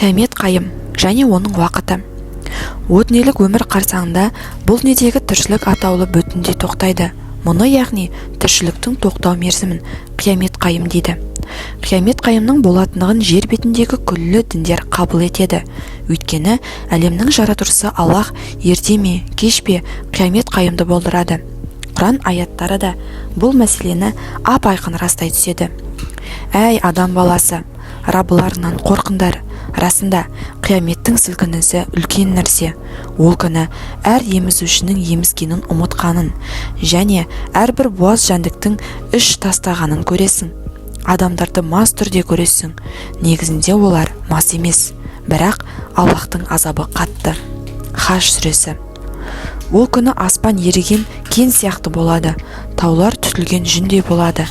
Қиямет қайым және оның уақыты. О дүниелік өмір қарсаңында бұл дүниедегі тіршілік атаулы бүтіндей тоқтайды. Мұны яғни тіршіліктің тоқтау мерзімін қиямет қайым дейді. Қиямет қайымның болатындығын жер бетіндегі күллі діндер қабыл етеді. Өйткені әлемнің жаратушысы Аллах ерте ме, кеш пе қиямет қайымды болдырады. Құран аяттары да бұл мәселені ап-айқын растай түседі. Әй адам баласы, Раббыларыңнан қорқыңдар. Расында қияметтің сілкінісі үлкен нәрсе. Ол күні әр емізушінің емізгенін ұмытқанын және әрбір буаз жәндіктің іш тастағанын көресің. Адамдарды мас түрде көресің. Негізінде олар мас емес, бірақ Аллахтың азабы қатты. Хаж сүресі. Ол күні аспан еріген кен сияқты болады. Таулар түтілген жүндей болады.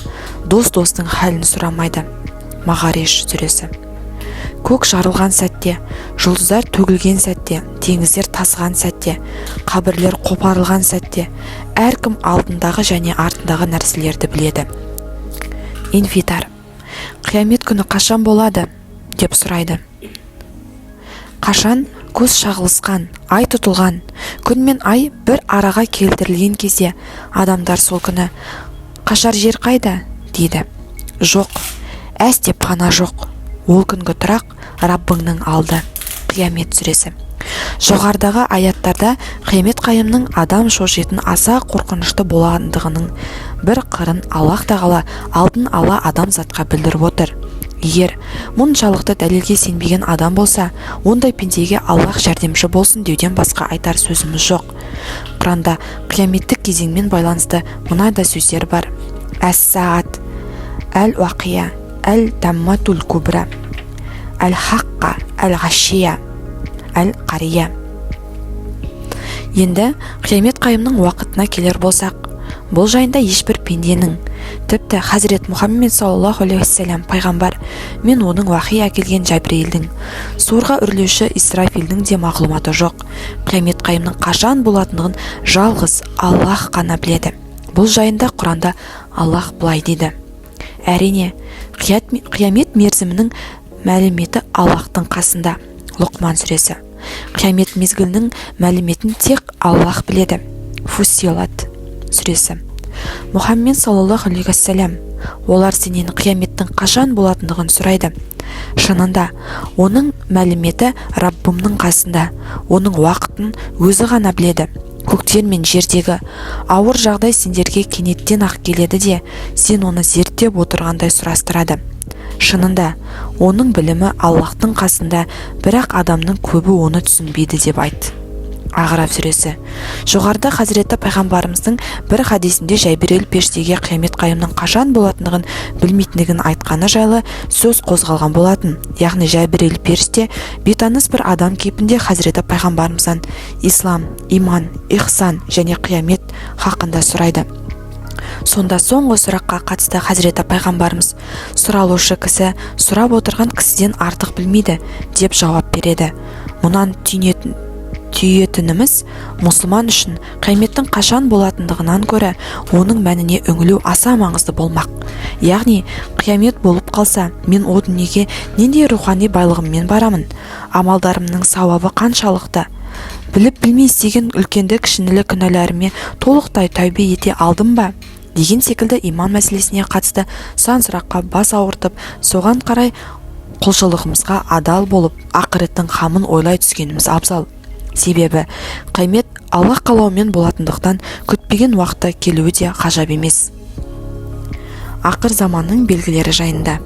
Дос-достың хәлін сұрамайды. Мағариш сүресі. Көк жарылған сәтте, жұлдыздар төгілген сәтте, теңіздер тасыған сәтте, қабірлер қопарылған сәтте, әркім алдындағы және артындағы нәрселерді біледі. Инфитар. Қиямет күні қашан болады? Деп сұрайды. Қашан көз шағылысқан, ай тұтылған, күн мен ай бір араға келтірілген кезде адамдар сол күні қашар жер қайда? Дейді. Жоқ, әс деп қана жоқ. Ол күнгі тұрақ Раббыңның алды. Қиямет сүресі. Жоғарыдағы аяттарда қиямет қайымның адам шошитын аса қорқынышты болғандығының бір қырын Аллах тағала алдын ала адамзатқа білдіріп отыр. Егер мұншалықты дәлелге сенбеген адам болса, ондай пендеге Аллах жәрдемші болсын деуден басқа айтар сөзіміз жоқ. Құранда қияметтік кезеңмен байланысты мынандай сөздер бар. Әс-саат, әл-уақия, әл-тамматул күбра, әл-хаққа, әл-ғашия, әл-қария. Енді қиямет қайымның уақытына келер болсақ, бұл жайында ешбір пенденің, тіпті Хазірет Мұхаммед саллаллаху алейхи вассалам пайғамбар мен оның уахи әкелген Жәбірейілдің, сорға үрлеуші Исрафилдің де мағлұматы жоқ. Қиямет қайымның қашан болатындығын жалғыз Аллах қана біледі. Бұл жайында Құранда Аллах былай дейді. Әрине, қиямет мерзімінің мәліметі Аллахтың қасында. Лұқман сүресі. Қиямет мезгілінің мәліметін тек Аллах біледі. Фуссилат сүресі. Мұхаммед саллаллаху алейхи вассалам, олар сенен қияметтің қашан болатындығын сұрайды. Шынында, оның мәліметі Раббымның қасында. Оның уақытын өзі ғана біледі. Көктер мен жердегі ауыр жағдай сендерге кенеттен ақ келеді де, сен оны зерттеп отырғандай сұрастырады. Шынында, оның білімі Аллахтың қасында, бірақ адамның көбі оны түсінбейді деп айт. Ағраф сүресі. Жоғарыда Хазіреті пайғамбарымыздың бір хадисінде Жәбірейіл періштеге қиямет қайымның қашан болатындығын білмейтіндігін айтқаны жайлы сөз қозғалған болатын. Яғни Жәбірейіл періште бейтаныс бір адам кейпінде Хазіреті пайғамбарымыздан ислам, иман, ихсан және қиямет хақында сұрайды. Сонда соңғы сұраққа қатысты Хазіреті пайғамбарымыз, сұралушы кісі сұрап отырған кісіден артық білмейді деп жауап береді. Мұнан түйетініміз, мұсылман үшін қияметтің қашан болатындығынан көрі оның мәніне үңілу аса маңызды болмақ. Яғни, қиямет болып қалса, мен о дүниеге нендей рухани байлығыммен барамын, амалдарымның сауабы қаншалықты, біліп-білмей істеген үлкенді кішінілі күнәларыме толықтай тәубе ете алдым ба? Деген секілді иман мәселесіне қатысты сан сұраққа бас ауыртып, соған қарай құлшылығымызға адал болып, ақыреттің қамын ойлай түскеніміз абзал. Себебі қиямет Аллах қалауымен болатындықтан күтпеген уақытта келуі де ғажап емес. Ақыр заманның белгілері жайында.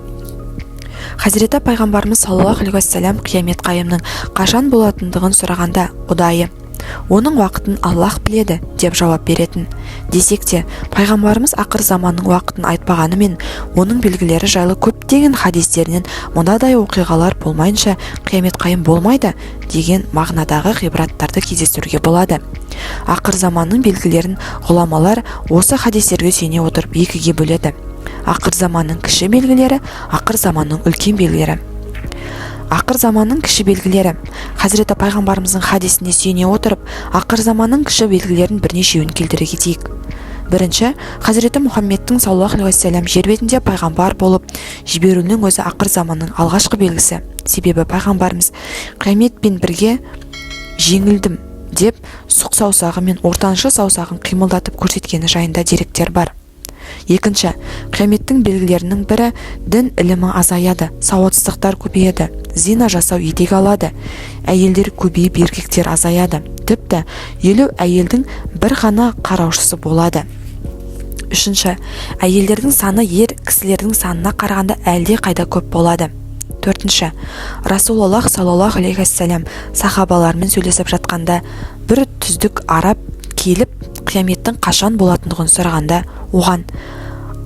Хазіреті пайғамбарымыз саллаллаху алейхи вассалам қиямет қайымның қашан болатындығын сұрағанда, ұдайы оның уақытын Аллах біледі деп жауап беретін. Десек те, пайғамбарымыз ақыр заманның уақытын айтпағанымен, оның белгілері жайлы көптеген хадистерінен мынадай оқиғалар болмайынша қиямет қайым болмайды деген мағынадағы ғибраттарды кездестіруге болады. Ақыр заманның белгілерін ғұламалар осы хадистерге сүйене отырып екіге бөледі. Ақыр заманның кіші белгілері, ақыр заманның үлкен белгілері. Ақыр заманның кіші белгілері. Хазіреті пайғамбарымыздың хадисіне сүйене отырып, ақыр заманның кіші белгілерін бірнешеуін келтіре кетейік. Бірінші, Хазіреті Мұхаммедтің саллаллаху алейхи уассалам жер бетінде пайғамбар болып жіберуінің өзі ақыр заманның алғашқы белгісі. Себебі пайғамбарымыз қияметпен бірге жеңілдім деп сұқ саусағы мен ортаншы саусағын қимылдатып көрсеткені жайында деректер бар. Екінші, қияметтің белгілерінің бірі дін ілімі азаяды, сауатсыздықтар көбейеді, зина жасау етек алады, әйелдер көбейіп еркектер азаяды, тіпті 50 әйелдің бір ғана қараушысы болады. Үшінші, әйелдердің саны ер кісілердің санына қарағанда әлде қайда көп болады. Төртінші, Расулаллах саллаллаху алейхи уассалам сахабалармен сөйлесіп жатқанда бір түздік араб келіп қияметтің қашан болатындығын сұрағанда оған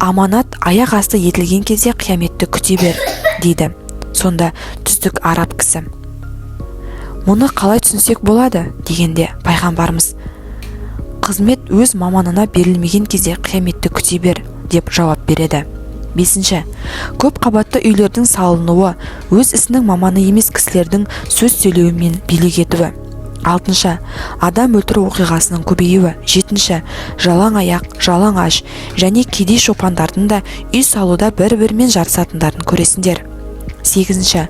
аманат аяқ асты етілген кезде қияметті күте бер дейді. Сонда түздік араб кісі мұны қалай түсінсек болады дегенде пайғамбарымыз қызмет өз маманына берілмеген кезде қияметті күте бер деп жауап береді. Бесінші, көп қабатты үйлердің салынуы өз ісінің маманы емес кісілердің сөз сөйлеуімен билік етуі. Алтыншы, адам өлтіру оқиғасының көбеюі. Жетінші, жалаң аяқ, жалаң аш және кедей шопандардың да үй салуда бір-бірімен жарысатындарын көресіңдер. Сегізінші,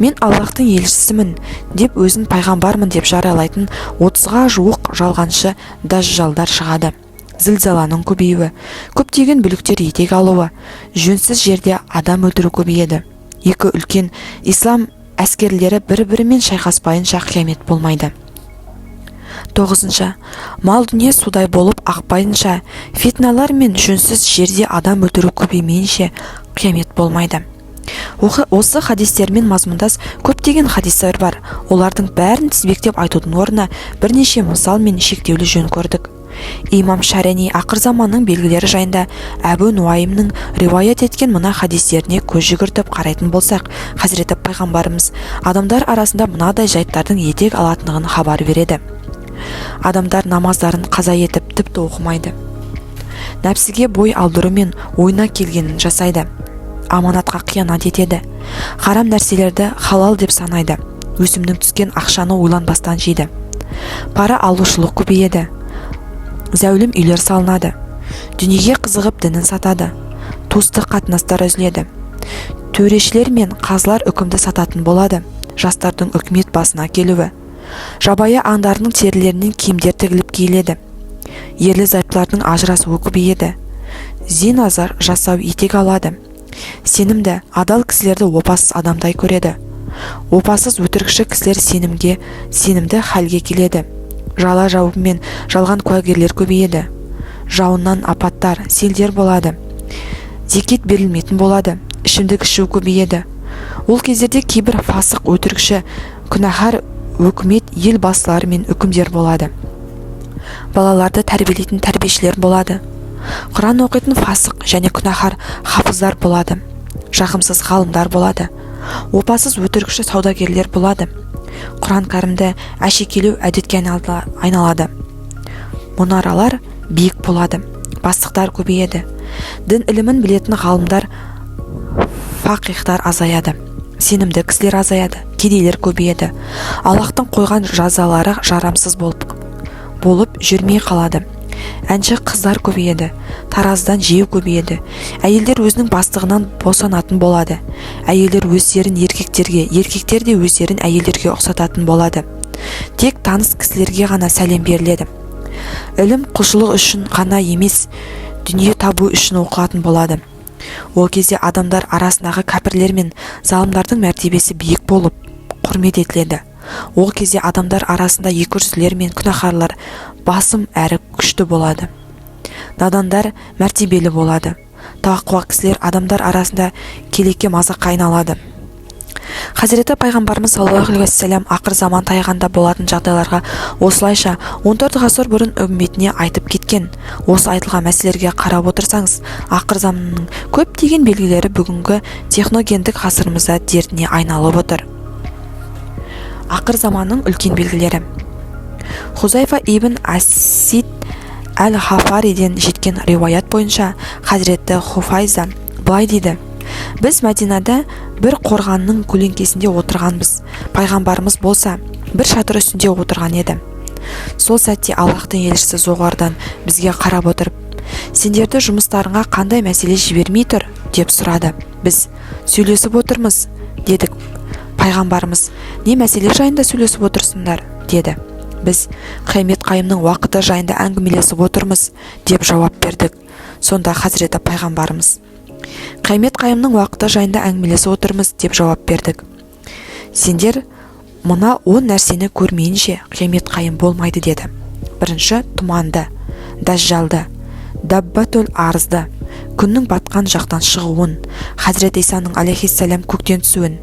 мен Аллахтың елшісімін деп өзін пайғамбармын деп жариялайтын 30-ға жуық жалғаншы дажжалдар шығады. Зілзаланың көбеюі, көптеген бүліктер етек алуы, жөнсіз жерде адам өлтіру көбейеді. Екі үлкен ислам әскерлері бір-бірімен шайқаспайынша қиямет болмайды. Тоғызыншы, мал дүние судай болып ақпайынша, фитналар мен жөнсіз жерде адам өлтіру көбеймейінше қиямет болмайды. Осы хадистермен мазмұндас көптеген хадистер бар. Олардың бәрін тізбектеп айтудың орнына бірнеше мысал мен шектеулі жөн көрдік. Имам Шарани ақыр заманның белгілері жайында Әбу Нуаймның риуаят еткен мына хадистеріне көз жүгіртіп қарайтын болсақ, Хазіреті пайғамбарымыз адамдар арасында мынадай жайттардың етек алатындығын хабар береді. Адамдар намаздарын қаза етіп тіпті оқымайды. Нәпсіге бой алдыру мен ойына келгенін жасайды. Аманатқа қиянат етеді. Харам нәрселерді халал деп санайды. Өсімнің түскен ақшаны ойланбастан жейді. Пара алушылық көбейеді. Зәулім үйлер салынады. Дүниеге қызығып дінін сатады. Туыстық қатынастар үзіледі. Төрешілер мен қазылар үкімді сататын болады. Жастардың үкімет басына келуі. Жабайы аңдарының терілерінен киімдер тігіліп киіледі. Ерлі зайыптылардың ажырасуы көбейеді. Зина жасау етек алады. Сенімді, адал кісілерді опасыз адамдай көреді. Опасыз өтірікші кісілер сенімді халге келеді. Жала жауып мен жалған куәгерлер көбейеді. Жауыннан апаттар, селдер болады. Зекет берілмейтін болады. Ішімдік ішу көбейеді. Ол кездерде кейбір фасық, өтірікші, күнәһар өкімет ел басылары мен үкімдер болады. Балаларды тәрбиелейтін тәрбиешілер болады. Құран оқитын фасық және күнәһар хафыздар болады. Жағымсыз ғалымдар болады. Опасыз өтірікші саудагерлер болады. Құран кәрімді әшекелеу әдетке айналады. Мұнаралар биік болады. Бастықтар көбейеді. Дін ілімін білетін ғалымдар, фақихтар азаяды. Сенімді кісілер азаяды. Кедейлер көбейеді. Аллахтың қойған жазалары жарамсыз болып жүрмей қалады. Әнші қыздар көбейеді. Тараздан жеу көбейеді. Әйелдер өзінің бастығынан босанатын болады. Әйелдер өздерін еркектерге, еркектер де өздерін әйелдерге ұқсататын болады. Тек таныс кісілерге ғана сәлем беріледі. Ілім құлшылық үшін ғана емес, дүние табу үшін оқылатын болады. Ол кезде адамдар арасындағы кәпірлер мен залымдардың мәртебесі биік болып құрмет етіледі. Ол кезде адамдар арасында екіжүзділер мен күнәһарлар басым әрі күшті болады. Надандар мәртебелі болады. Тақуа кісілер адамдар арасында келеке мазаққа айналады. Хазіреті пайғамбарымыз саллаллаху алейхи уассалам ақыр заман таяғанда болатын жағдайларға осылайша 14 ғасыр бұрын үмметіне айтып кеткен. Осы айтылған мәселелерге қарап отырсаңыз, ақыр заманның көптеген белгілері бүгінгі техногендік ғасырымызда дертіне айналып отыр. Ақыр заманның үлкен белгілері. Хузайфа ибн Асид әл-Хафариден жеткен риуаят бойынша Хазіреті Хуфайза былай дейді: біз Мәдинада бір қорғанның көлеңкесінде отырғанбыз. Пайғамбарымыз болса бір шатыр үстінде отырған еді. Сол сәтте Аллахтың елшісі жоғарыдан бізге қарап отырып: сендерді жұмыстарыңа қандай мәселе жібермей тұр деп сұрады. Біз сөйлесіп отырмыз дедік. Пайғамбарымыз, не мәселе жайында сөйлесіп отырсыңдар деді. Біз Қиямет қайымның уақыты жайында әңгімелесіп отырмыз деп жауап бердік. Сонда Хазіреті пайғамбарымыз, Қиямет қайымның уақыты жайында әңгімелесіп отырмыз деп жауап бердік. Сендер мына 10 нәрсені көрмейінше Қиямет қайым болмайды деді. Бірінші, тұманды, дәжжалды, даббатул арызды, күннің батқан жақтан шығуын, Хазірет Исаның алейхиссалям көктен түсуін,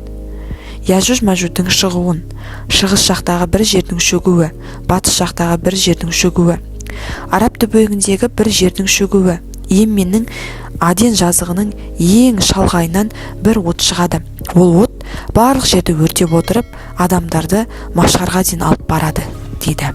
Яжуж Мажудың шығуын, шығыс жақтағы бір жердің шөгуі, батыс жақтағы бір жердің шөгуі, Араб түбегіндегі бір жердің шөгуі, Йеменнің Аден жазығының ең шалғайынан бір от шығады. Ол от барлық жерді өртеп отырып, адамдарды машарға дейін алып барады дейді.